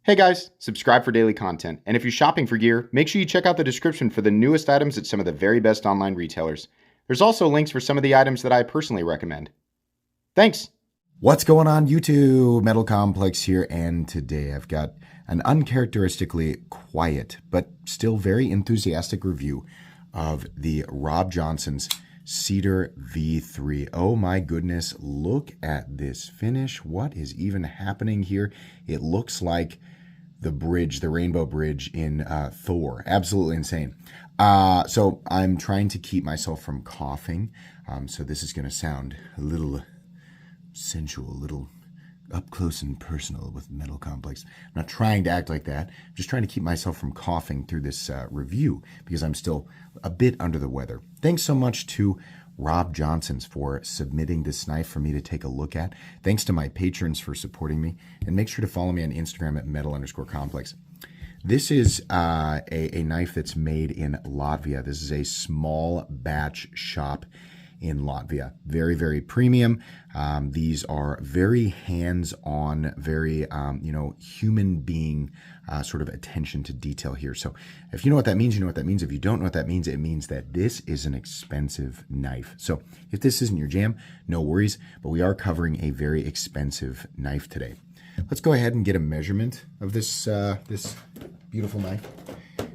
Hey guys, subscribe for daily content, and if you're shopping for gear, make sure you check out the description for the newest items at some of the very best online retailers. There's also links for some of the items that I personally recommend. Thanks! What's going on YouTube? Metal Complex here, and today I've got an uncharacteristically quiet but still very enthusiastic review of the Robjohnsons Cypress V3. Oh my goodness, look at this finish. What is even happening here? It looks like the bridge, the rainbow bridge in Thor. Absolutely insane. So I'm trying to keep myself from coughing. So this is going to sound a little sensual, a little up close and personal with Metal Complex. I'm not trying to act like that. I'm just trying to keep myself from coughing through this review because I'm still a bit under the weather. Thanks so much to Robjohnsons for submitting this knife for me to take a look at. Thanks to my patrons for supporting me. And make sure to follow me on Instagram at metal_complex. This is a knife that's made in Latvia. This is a small batch shop in Latvia. Very, very premium. These are very hands-on, very, human being sort of attention to detail here. So if you know what that means, you know what that means. If you don't know what that means, it means that this is an expensive knife. So if this isn't your jam, no worries, but we are covering a very expensive knife today. Let's go ahead and get a measurement of this, this beautiful knife.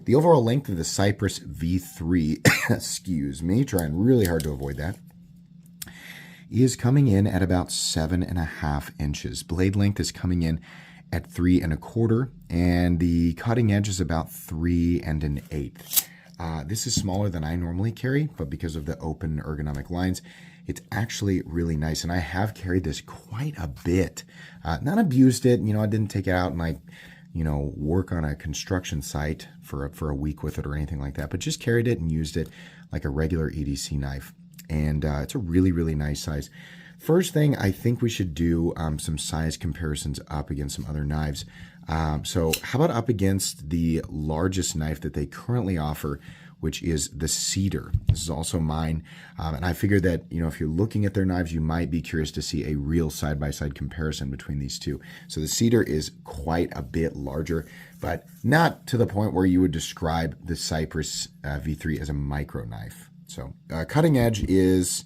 The overall length of the Cypress V3, excuse me, trying really hard to avoid that, is coming in at about 7.5 inches. Blade length is coming in at 3 1/4, and the cutting edge is about 3 1/8. This is smaller than I normally carry, but because of the open ergonomic lines, it's actually really nice. And I have carried this quite a bit. Not abused it, I didn't take it out and work on a construction site for a week with it or anything like that, but just carried it and used it like a regular EDC knife. And it's a really, really nice size. First thing, I think we should do some size comparisons up against some other knives. So how about up against the largest knife that they currently offer, which is the Cedar. This is also mine. And I figured that, if you're looking at their knives, you might be curious to see a real side-by-side comparison between these two. So the Cedar is quite a bit larger, but not to the point where you would describe the Cypress V3 as a micro knife. So cutting edge is,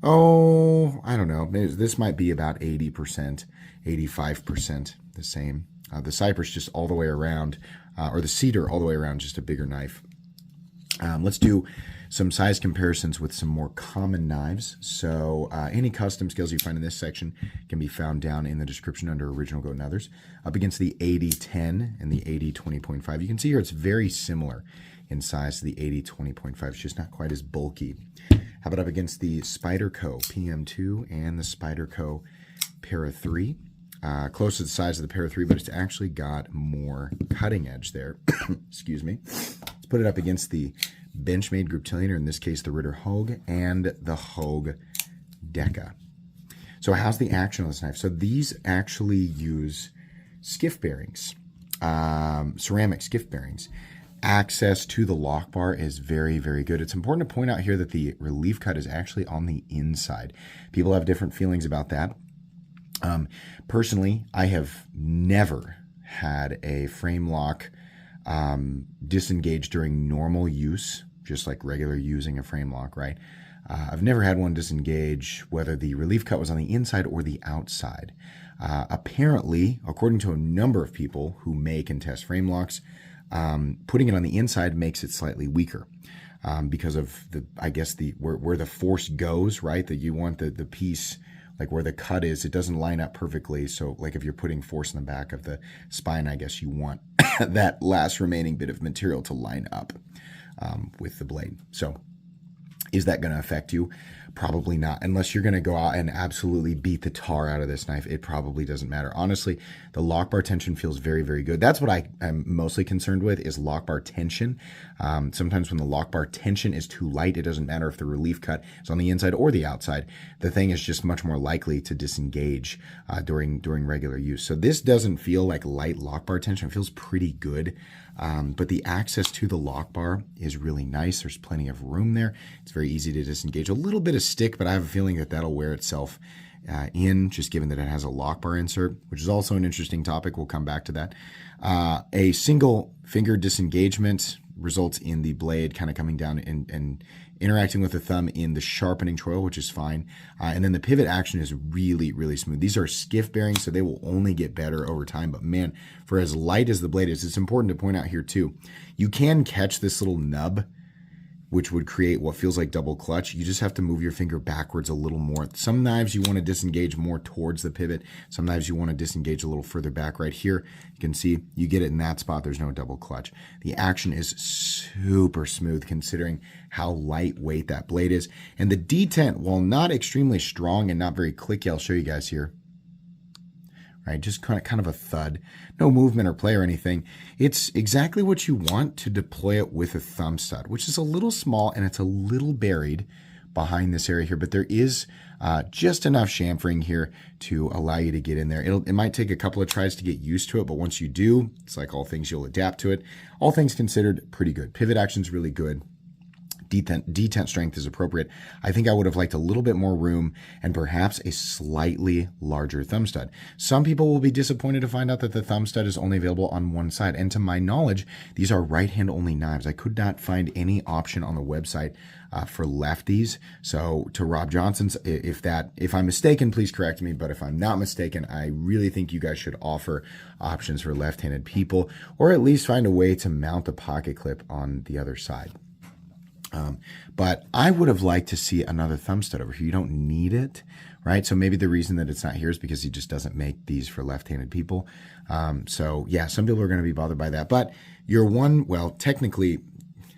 I don't know. This might be about 80%, 85% the same. The Cypress just all the way around, or the Cedar all the way around, just a bigger knife. Let's do some size comparisons with some more common knives. So any custom skills you find in this section can be found down in the description under Original Goat and Others. Up against the 80-10 and the 80-20.5. You can see here it's very similar in size to the 80-20.5. It's just not quite as bulky. How about up against the Spyderco PM2 and the Spyderco Para 3? Close to the size of the Para 3, but it's actually got more cutting edge there. Excuse me. Let's put it up against the Benchmade Griptilian, or in this case the Ritter Hogue, and the Hogue Deca. So how's the action on this knife? So these actually use skiff bearings, ceramic skiff bearings. Access to the lock bar is very, very good. It's important to point out here that the relief cut is actually on the inside. People have different feelings about that. Personally, I have never had a frame lock disengage during normal use, just like regular using a frame lock, right? I've never had one disengage whether the relief cut was on the inside or the outside. Apparently, according to a number of people who make and test frame locks, putting it on the inside makes it slightly weaker because of where the force goes, right? That you want the piece, like where the cut is, it doesn't line up perfectly. So like if you're putting force in the back of the spine, I guess you want that last remaining bit of material to line up with the blade. So is that going to affect you? Probably not. Unless you're going to go out and absolutely beat the tar out of this knife, it probably doesn't matter. Honestly, the lock bar tension feels very, very good. That's what I am mostly concerned with, is lock bar tension. Sometimes when the lock bar tension is too light, it doesn't matter if the relief cut is on the inside or the outside. The thing is just much more likely to disengage during regular use. So this doesn't feel like light lock bar tension. It feels pretty good. But the access to the lock bar is really nice. There's plenty of room there. It's very easy to disengage. A little bit of stick, but I have a feeling that that'll wear itself in, just given that it has a lock bar insert, which is also an interesting topic. We'll come back to that. A single finger disengagement results in the blade kind of coming down and interacting with the thumb in the sharpening choil, which is fine. And then the pivot action is really, really smooth. These are skiff bearings, so they will only get better over time. But man, for as light as the blade is, it's important to point out here too, you can catch this little nub, which would create what feels like double clutch. You just have to move your finger backwards a little more. Some knives you want to disengage more towards the pivot. Some knives you want to disengage a little further back. Right here, you can see you get it in that spot. There's no double clutch. The action is super smooth considering how lightweight that blade is. And the detent, while not extremely strong and not very clicky, I'll show you guys here. Right, just kind of a thud, no movement or play or anything. It's exactly what you want to deploy it with a thumb stud, which is a little small and it's a little buried behind this area here, but there is just enough chamfering here to allow you to get in there. It might take a couple of tries to get used to it, but once you do, it's like all things, you'll adapt to it. All things considered, pretty good. Pivot action's really good. Detent strength is appropriate. I think I would have liked a little bit more room and perhaps a slightly larger thumb stud. Some people will be disappointed to find out that the thumb stud is only available on one side. And to my knowledge, these are right-hand only knives. I could not find any option on the website for lefties. So to Robjohnsons, if I'm mistaken, please correct me. But if I'm not mistaken, I really think you guys should offer options for left-handed people, or at least find a way to mount the pocket clip on the other side. But I would have liked to see another thumb stud over here. You don't need it, right? So maybe the reason that it's not here is because he just doesn't make these for left-handed people. So yeah, some people are going to be bothered by that. But well, technically,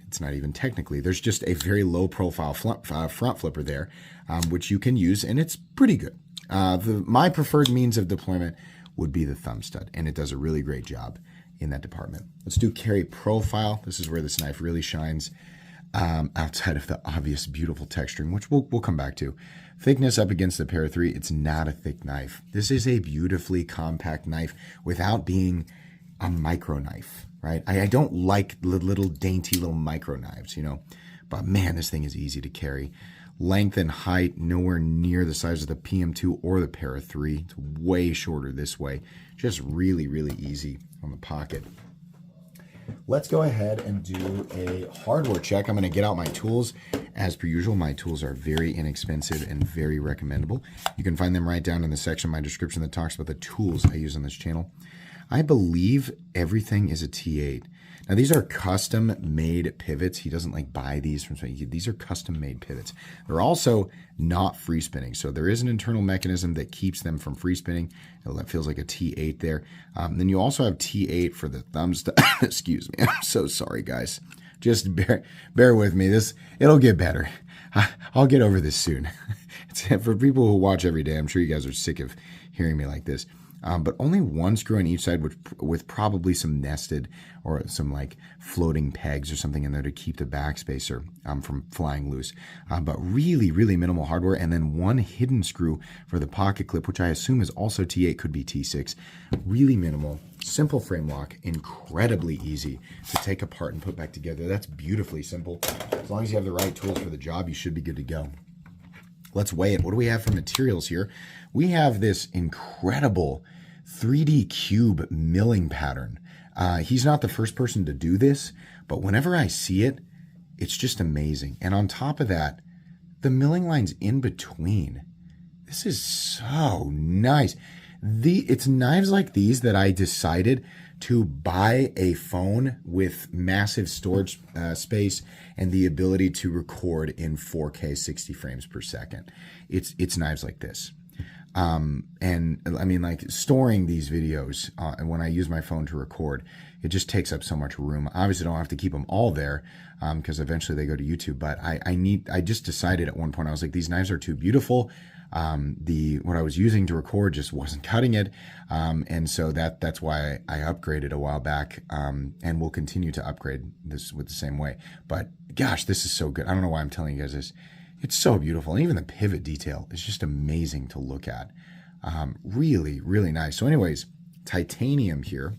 it's not even technically. There's just a very low-profile front flipper there, which you can use, and it's pretty good. My preferred means of deployment would be the thumb stud, and it does a really great job in that department. Let's do carry profile. This is where this knife really shines. Outside of the obvious beautiful texturing, which we'll come back to. Thickness up against the Para 3, it's not a thick knife. This is a beautifully compact knife without being a micro knife, right? I don't like the little dainty little micro knives, but man, this thing is easy to carry. Length and height, nowhere near the size of the PM2 or the Para 3. It's way shorter this way. Just really, really easy on the pocket. Let's go ahead and do a hardware check. I'm going to get out my tools. As per usual, my tools are very inexpensive and very recommendable. You can find them right down in the section of my description that talks about the tools I use on this channel. I believe everything is a T8. Now, these are custom-made pivots. He doesn't buy these from somebody. These are custom-made pivots. They're also not free spinning, so there is an internal mechanism that keeps them from free spinning. That feels like a T8 there. Then you also have T8 for the thumbs. Excuse me. I'm so sorry, guys. Just bear with me. It'll get better. I'll get over this soon. For people who watch every day, I'm sure you guys are sick of hearing me like this. But only one screw on each side with probably some nested or some floating pegs or something in there to keep the backspacer from flying loose. But really, really minimal hardware. And then one hidden screw for the pocket clip, which I assume is also T8, could be T6. Really minimal, simple frame lock, incredibly easy to take apart and put back together. That's beautifully simple. As long as you have the right tools for the job, you should be good to go. Let's weigh it. What do we have for materials here? We have this incredible 3D cube milling pattern. He's not the first person to do this, but whenever I see it, it's just amazing. And on top of that, the milling lines in between. This is so nice. It's knives like these that I decided to buy a phone with massive storage space and the ability to record in 4K 60 frames per second. It's knives like this. And I mean, storing these videos, when I use my phone to record, it just takes up so much room. Obviously, I don't have to keep them all there, because eventually they go to YouTube. But I just decided at one point, I was like, these knives are too beautiful. What I was using to record just wasn't cutting it. And so that's why I upgraded a while back, and will continue to upgrade this with the same way. But gosh, this is so good. I don't know why I'm telling you guys this. It's so beautiful. And even the pivot detail is just amazing to look at. Really, really nice. So anyways, titanium here.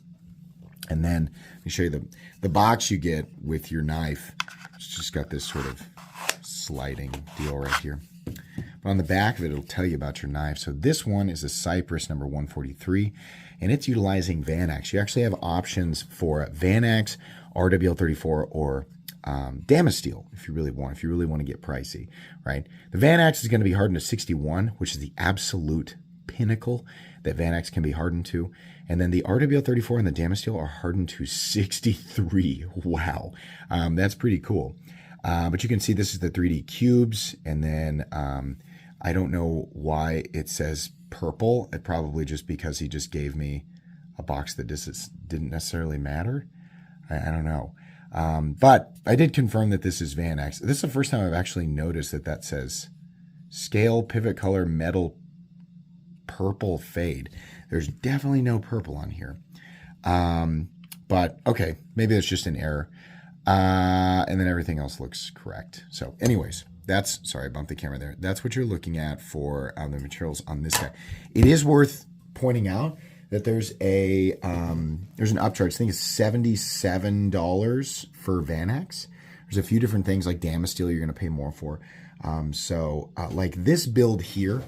And then let me show you the box you get with your knife. It's just got this sort of sliding deal right here. But But on the back of it, it'll tell you about your knife. So this one is a Cypress number 143, and it's utilizing Vanax. You actually have options for Vanax, RWL34, or Damasteel if you really want to get pricey, right? The Vanax is going to be hardened to 61, which is the absolute pinnacle that Vanax can be hardened to. And then the RWL34 and the Damasteel are hardened to 63. Wow. That's pretty cool. But you can see this is the 3D cubes. And then I don't know why it says purple. It probably just because he just gave me a box that didn't necessarily matter. I don't know. But I did confirm that this is Vanax. This is the first time I've actually noticed that says scale, pivot color, metal, purple fade. There's definitely no purple on here. But okay, maybe that's just an error. And then everything else looks correct. So anyways, sorry, I bumped the camera there. That's what you're looking at for the materials on this guy. It is worth pointing out that there's an upcharge. I think it's $77 for Vanax. There's a few different things like Damasteel you're going to pay more for. Like this build here,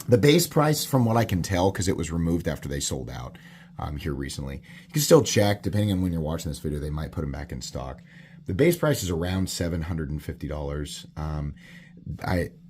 the base price, from what I can tell, because it was removed after they sold out here recently. You can still check, depending on when you're watching this video, they might put them back in stock. The base price is around $750.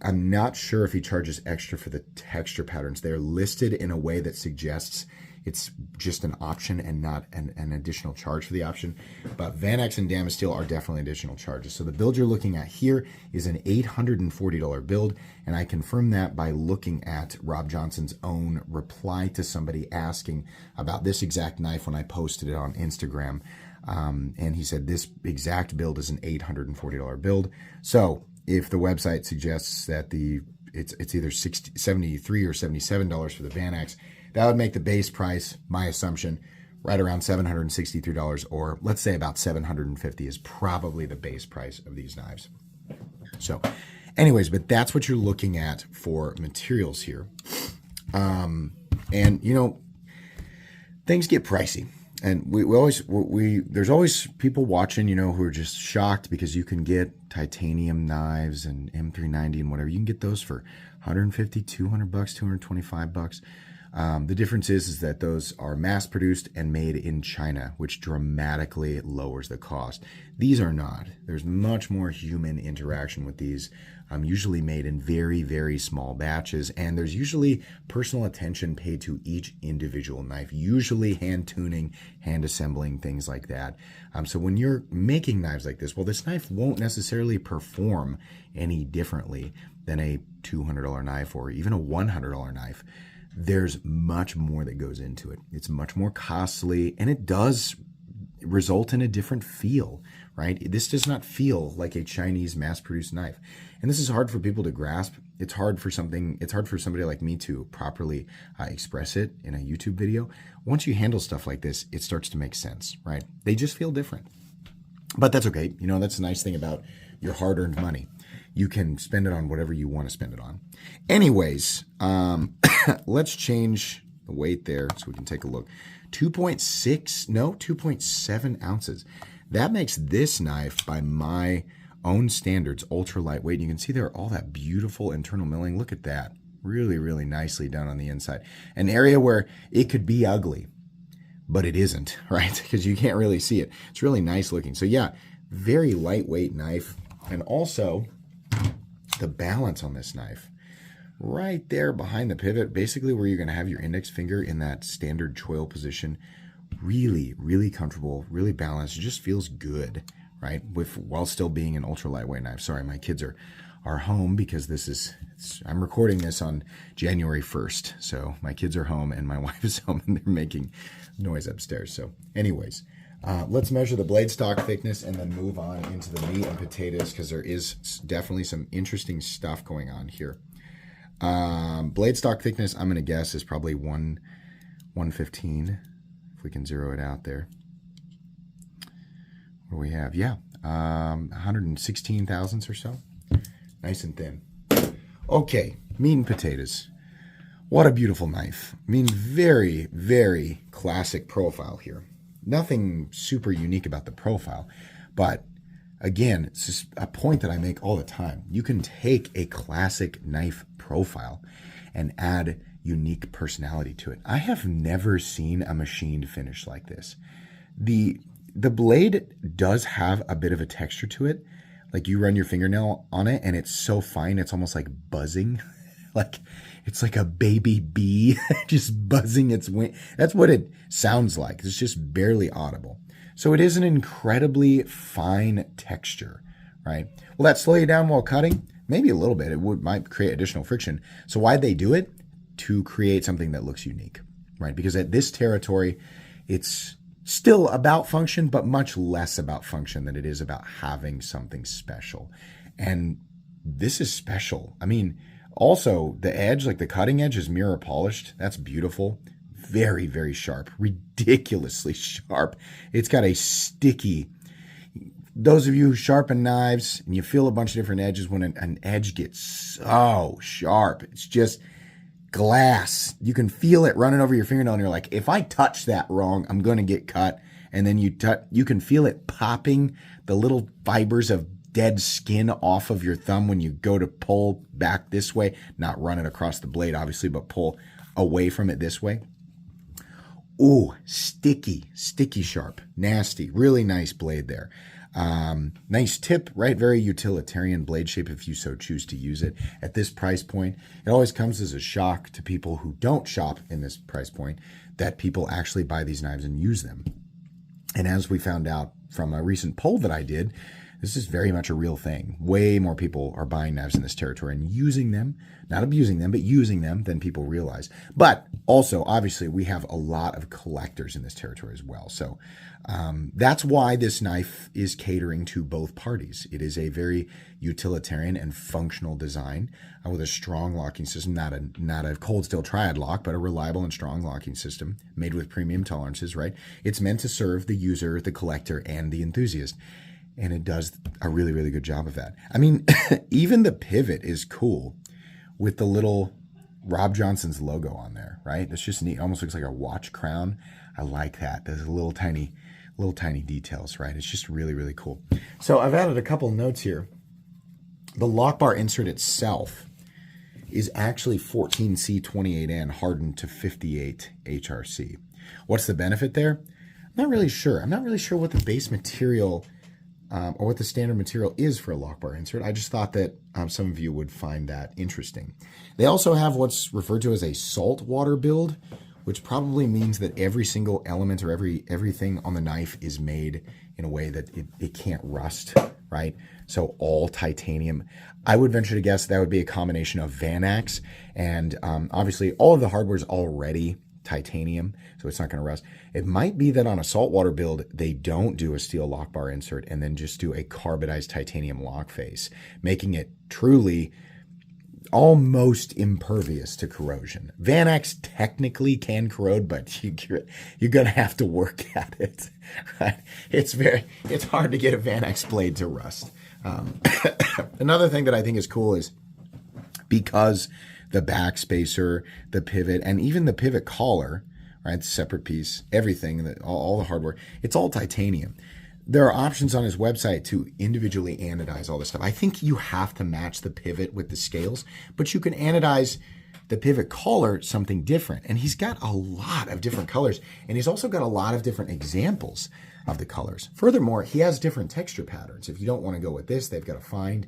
I'm not sure if he charges extra for the texture patterns. They're listed in a way that suggests it's just an option and not an additional charge for the option. But Vanax and Damasteel are definitely additional charges. So the build you're looking at here is an $840 build, and I confirm that by looking at Robjohnsons' own reply to somebody asking about this exact knife when I posted it on Instagram. And he said this exact build is an $840 build. So if the website suggests that it's either $73 or $77 for the Vanax, that would make the base price, my assumption, right around $763, or let's say about $750 is probably the base price of these knives. So anyways, but that's what you're looking at for materials here. And things get pricey. And there's always people watching, who are just shocked because you can get titanium knives and M390 and whatever. You can get those for $150, $200, $225. The difference is that those are mass produced and made in China, which dramatically lowers the cost. These are not. There's much more human interaction with these, usually made in very, very small batches. And there's usually personal attention paid to each individual knife, usually hand tuning, hand assembling, things like that. So when you're making knives like this, well, this knife won't necessarily perform any differently than a $200 knife or even a $100 knife. There's much more that goes into it. It's much more costly, and it does result in a different feel, right? This does not feel like a Chinese mass-produced knife. And this is hard for people to grasp. It's hard for somebody like me to properly express it in a YouTube video. Once you handle stuff like this, it starts to make sense, right? They just feel different. But that's okay. That's the nice thing about your hard-earned money. You can spend it on whatever you want to spend it on. Anyways, let's change the weight there so we can take a look. 2.7 ounces. That makes this knife, by my own standards, ultra lightweight. You can see there all that beautiful internal milling. Look at that. Really, really nicely done on the inside. An area where it could be ugly, but it isn't, right? Because you can't really see it. It's really nice looking. So yeah, very lightweight knife. And also the balance on this knife, right there behind the pivot, basically where you're going to have your index finger in that standard choil position. Really, really comfortable, really balanced. It just feels good, right? While still being an ultra lightweight knife. Sorry, my kids are home because I'm recording this on January 1st. So my kids are home and my wife is home and they're making noise upstairs. So anyways, let's measure the blade stock thickness and then move on into the meat and potatoes, because there is definitely some interesting stuff going on here. Blade stock thickness, I'm going to guess, is probably 115, if we can zero it out there. What do we have? Yeah, 116 thousandths or so. Nice and thin. Okay, meat and potatoes. What a beautiful knife. I mean, very, very classic profile here. Nothing super unique about the profile, but again, it's just a point that I make all the time. You can take a classic knife profile and add unique personality to it. I have never seen a machined finish like this. The blade does have a bit of a texture to it. Like you run your fingernail on it and it's so fine, it's almost like buzzing. Like it's like a baby bee just buzzing its wing. That's what it sounds like. It's just barely audible. So it is an incredibly fine texture, right? Will that slow you down while cutting? Maybe a little bit. It might create additional friction. So why'd they do it? To create something that looks unique, right? Because at this territory, it's still about function, but much less about function than it is about having something special. And this is special. I mean, also the edge, like the cutting edge is mirror polished. That's beautiful. Very, very sharp, ridiculously sharp. It's got a sticky, those of you who sharpen knives and you feel a bunch of different edges, when an edge gets so sharp, it's just glass. You can feel it running over your fingernail and you're like, if I touch that wrong, I'm going to get cut. And then you can feel it popping the little fibers of dead skin off of your thumb when you go to pull back this way, not run it across the blade, obviously, but pull away from it this way. Ooh, sticky sharp, nasty, really nice blade there. Nice tip, right? Very utilitarian blade shape if you so choose to use it. At this price point, it always comes as a shock to people who don't shop in this price point that people actually buy these knives and use them. And as we found out from a recent poll that I did, this is very much a real thing. Way more people are buying knives in this territory and using them, not abusing them, but using them than people realize. But also, obviously, we have a lot of collectors in this territory as well. So that's why this knife is catering to both parties. It is a very utilitarian and functional design with a strong locking system, not a cold steel triad lock, but a reliable and strong locking system made with premium tolerances, right? It's meant to serve the user, the collector, and the enthusiast. And it does a really, really good job of that. I mean, even the pivot is cool with the little Robjohnsons logo on there, right? That's just neat. It almost looks like a watch crown. I like that. There's little tiny details, right? It's just really, really cool. So I've added a couple notes here. The lock bar insert itself is actually 14C28N hardened to 58 HRC. What's the benefit there? I'm not really sure. I'm not really sure what the base material or what the standard material is for a lock bar insert. I just thought that some of you would find that interesting. They also have what's referred to as a salt water build, which probably means that every single element or everything on the knife is made in a way that it can't rust, right? So all titanium. I would venture to guess that would be a combination of Vanax and obviously all of the hardware is already titanium, so it's not going to rust. It might be that on a saltwater build, they don't do a steel lock bar insert and then just do a carbonized titanium lock face, making it truly almost impervious to corrosion. Vanax technically can corrode, but you're going to have to work at it. Right? It's hard to get a Vanax blade to rust. Another thing that I think is cool is because the back spacer, the pivot, and even the pivot collar, right? Separate piece, everything, all the hardware, it's all titanium. There are options on his website to individually anodize all this stuff. I think you have to match the pivot with the scales, but you can anodize the pivot collar something different. And he's got a lot of different colors, and he's also got a lot of different examples of the colors. Furthermore, he has different texture patterns. If you don't want to go with this, they've got a fine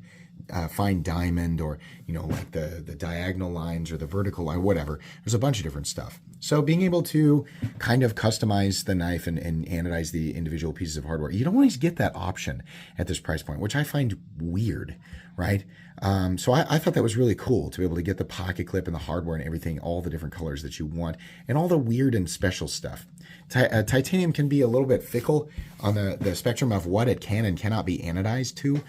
diamond, or like the diagonal lines or the vertical line, whatever. There's a bunch of different stuff. So being able to kind of customize the knife and anodize the individual pieces of hardware, you don't always get that option at this price point, which I find weird, right? So I thought that was really cool to be able to get the pocket clip and the hardware and everything, all the different colors that you want, and all the weird and special stuff. Titanium can be a little bit fickle on the spectrum of what it can and cannot be anodized to.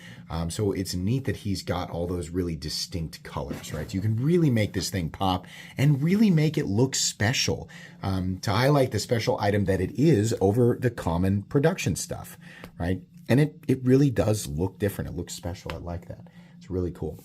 So it's neat that he's got all those really distinct colors, right? You can really make this thing pop and really make it look special, to highlight the special item that it is over the common production stuff, right? And it really does look different. It looks special. I like that. It's really cool.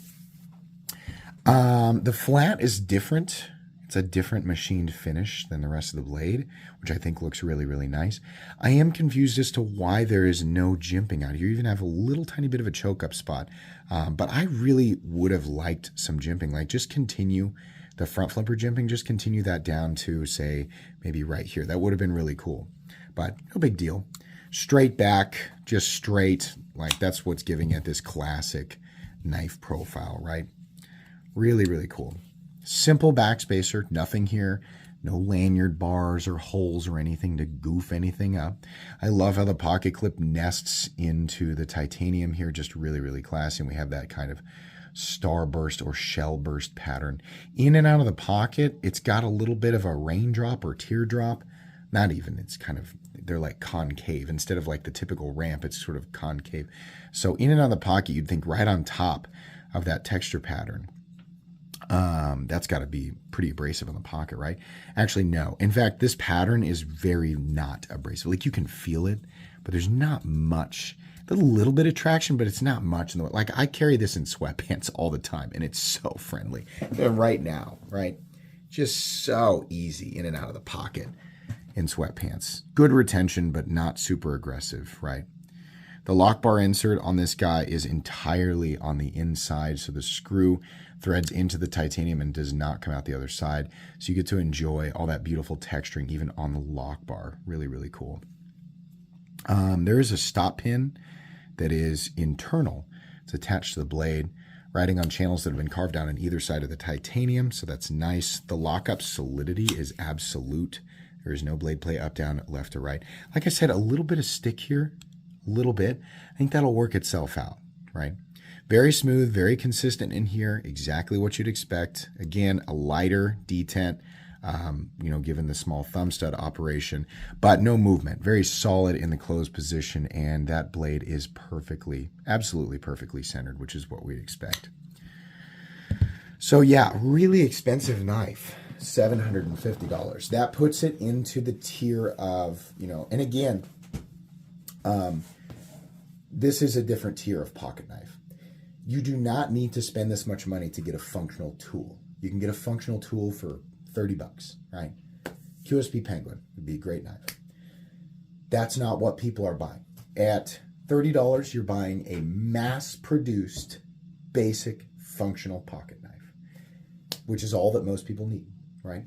The flat is different. It's a different machined finish than the rest of the blade, which I think looks really, really nice. I am confused as to why there is no jimping out here. You even have a little tiny bit of a choke up spot. But I really would have liked some jimping. Like, just continue the front flipper jimping, just continue that down to, say, maybe right here. That would have been really cool. But no big deal. Straight back, just straight. Like, that's what's giving it this classic knife profile, right? Really, really cool. Simple backspacer, nothing here. No lanyard bars or holes or anything to goof anything up. I love how the pocket clip nests into the titanium here. Just really, really classy. And we have that kind of starburst or shell burst pattern. In and out of the pocket, it's got a little bit of a raindrop or teardrop. Not even, it's kind of, they're like concave. Instead of like the typical ramp, it's sort of concave. So in and out of the pocket, you'd think right on top of that texture pattern. That's got to be pretty abrasive on the pocket, right? Actually, no. In fact, this pattern is very not abrasive. Like, you can feel it, but there's not much. A little bit of traction, but it's not much. In the like, I carry this in sweatpants all the time, and it's so friendly. And right now, right? Just so easy in and out of the pocket in sweatpants. Good retention, but not super aggressive, right? The lock bar insert on this guy is entirely on the inside, so the screw threads into the titanium and does not come out the other side. So you get to enjoy all that beautiful texturing even on the lock bar. Really, really cool. There is a stop pin that is internal. It's attached to the blade, riding on channels that have been carved out on either side of the titanium, so that's nice. The lockup solidity is absolute. There is no blade play up, down, left, or right. Like I said, a little bit of stick here, a little bit. I think that'll work itself out, right? Very smooth, very consistent in here, exactly what you'd expect. Again, a lighter detent, given the small thumb stud operation, but no movement. Very solid in the closed position, and that blade is perfectly, absolutely perfectly centered, which is what we'd expect. So yeah, really expensive knife, $750. That puts it into the tier of, and again, this is a different tier of pocket knife. You do not need to spend this much money to get a functional tool. You can get a functional tool for $30, right? QSP Penguin would be a great knife. That's not what people are buying. At $30, you're buying a mass-produced, basic, functional pocket knife, which is all that most people need, right?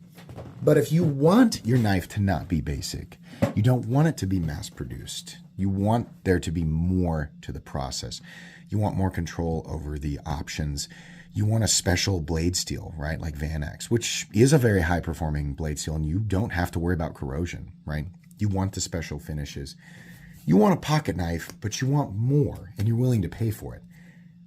But if you want your knife to not be basic, you don't want it to be mass-produced. You want there to be more to the process. You want more control over the options. You want a special blade steel, right? Like VanX, which is a very high performing blade steel, and you don't have to worry about corrosion, right? You want the special finishes. You want a pocket knife, but you want more, and you're willing to pay for it.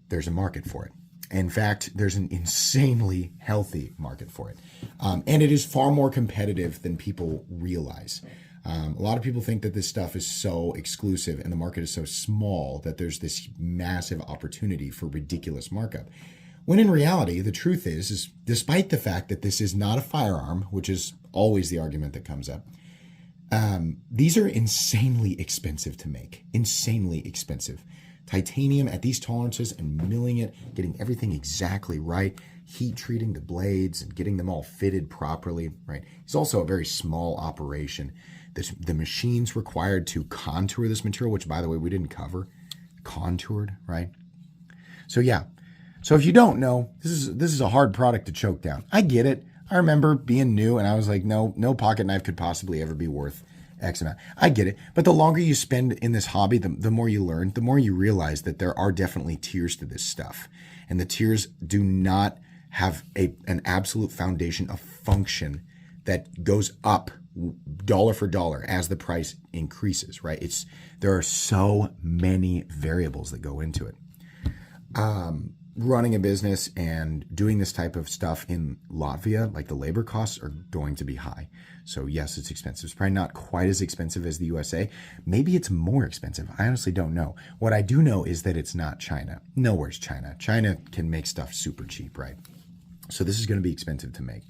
There's a market for it. In fact, there's an insanely healthy market for it. And it is far more competitive than people realize. A lot of people think that this stuff is so exclusive and the market is so small that there's this massive opportunity for ridiculous markup. When in reality, the truth is despite the fact that this is not a firearm, which is always the argument that comes up, these are insanely expensive to make. Insanely expensive. Titanium at these tolerances and milling it, getting everything exactly right, heat treating the blades and getting them all fitted properly, right? It's also a very small operation. The machines required to contour this material, which, by the way, we didn't cover, contoured, right? So yeah. So if you don't know, this is a hard product to choke down. I get it. I remember being new and I was like, no pocket knife could possibly ever be worth X amount. I get it. But the longer you spend in this hobby, the more you learn, the more you realize that there are definitely tiers to this stuff. And the tiers do not have an absolute foundation of function that goes up dollar for dollar as the price increases, right? There are so many variables that go into it. Running a business and doing this type of stuff in Latvia, like the labor costs are going to be high. So yes, it's expensive. It's probably not quite as expensive as the USA. Maybe it's more expensive. I honestly don't know. What I do know is that it's not China. Nowhere's China. China can make stuff super cheap, right? So this is going to be expensive to make.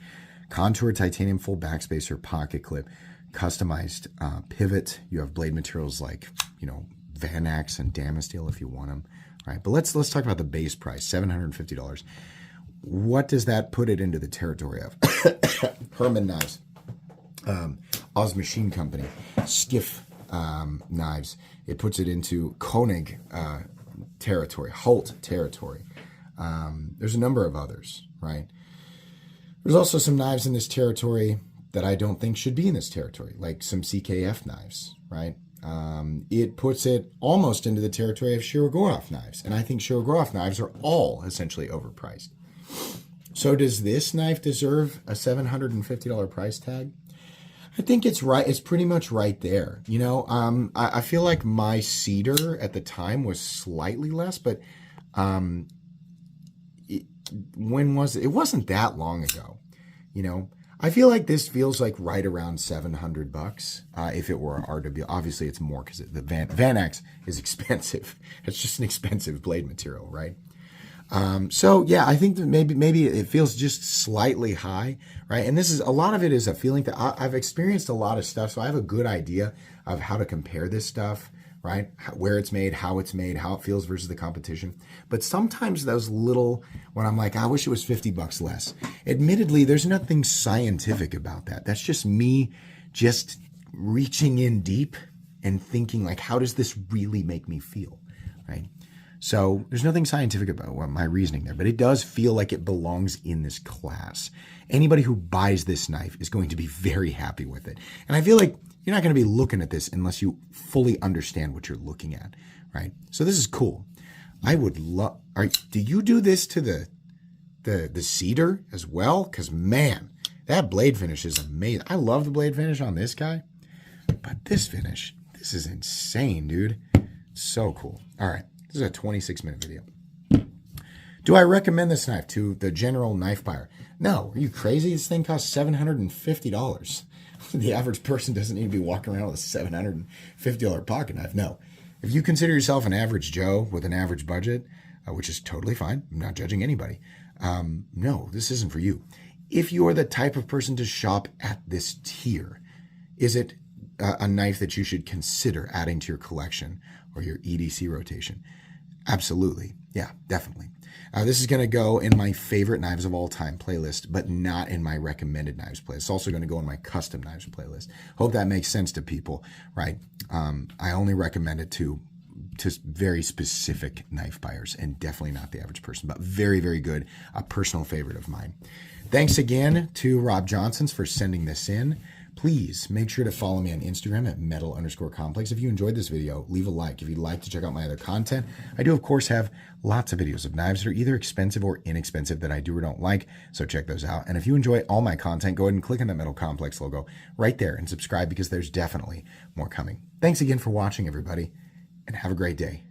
Contour titanium full backspacer, pocket clip, customized pivot. You have blade materials like, VanX and Damasteel if you want them. Right, but let's talk about the base price, $750. what does that put it into the territory of? Herman knives, Oz Machine Company, Skiff knives. It puts it into Koenig territory, Holt territory. There's a number of others, right? There's also some knives in this territory that I don't think should be in this territory, like some CKF knives, right? It puts it almost into the territory of Shirogorov knives, and I think Shirogorov knives are all essentially overpriced. So does this knife deserve a $750 price tag? I think it's right. It's pretty much right there. You know, I feel like my cedar at the time was slightly less, but when was it? It wasn't that long ago. You know, I feel like this feels like right around $700. If it were an RW, obviously it's more because the Van X is expensive. It's just an expensive blade material, right? So yeah, I think that maybe it feels just slightly high, right? And this is a lot of it is a feeling that I've experienced a lot of stuff, so I have a good idea of how to compare this stuff, right? Where it's made, how it feels versus the competition. But sometimes those little, when I'm like, I wish it was $50 less. Admittedly, there's nothing scientific about that. That's just me just reaching in deep and thinking like, how does this really make me feel, right? So there's nothing scientific about my reasoning there, but it does feel like it belongs in this class. Anybody who buys this knife is going to be very happy with it. And I feel like you're not going to be looking at this unless you fully understand what you're looking at, right? So this is cool. I would love, do you do this to the cedar as well? Because man, that blade finish is amazing. I love the blade finish on this guy, but this finish, this is insane, dude. So cool. All right. This is a 26-minute video. Do I recommend this knife to the general knife buyer? No. Are you crazy? This thing costs $750. The average person doesn't need to be walking around with a $750 pocket knife. No. If you consider yourself an average Joe with an average budget, which is totally fine, I'm not judging anybody, no, this isn't for you. If you are the type of person to shop at this tier, is it a knife that you should consider adding to your collection or your EDC rotation? Absolutely. Yeah, definitely. This is going to go in my favorite knives of all time playlist, but not in my recommended knives playlist. It's also going to go in my custom knives playlist. Hope that makes sense to people, right? I only recommend it to very specific knife buyers and definitely not the average person, but very, very good. A personal favorite of mine. Thanks again to Robjohnsons for sending this in. Please make sure to follow me on Instagram at metal_complex. If you enjoyed this video, leave a like. If you'd like to check out my other content, I do, of course, have lots of videos of knives that are either expensive or inexpensive that I do or don't like, so check those out. And if you enjoy all my content, go ahead and click on that Metal Complex logo right there and subscribe because there's definitely more coming. Thanks again for watching, everybody, and have a great day.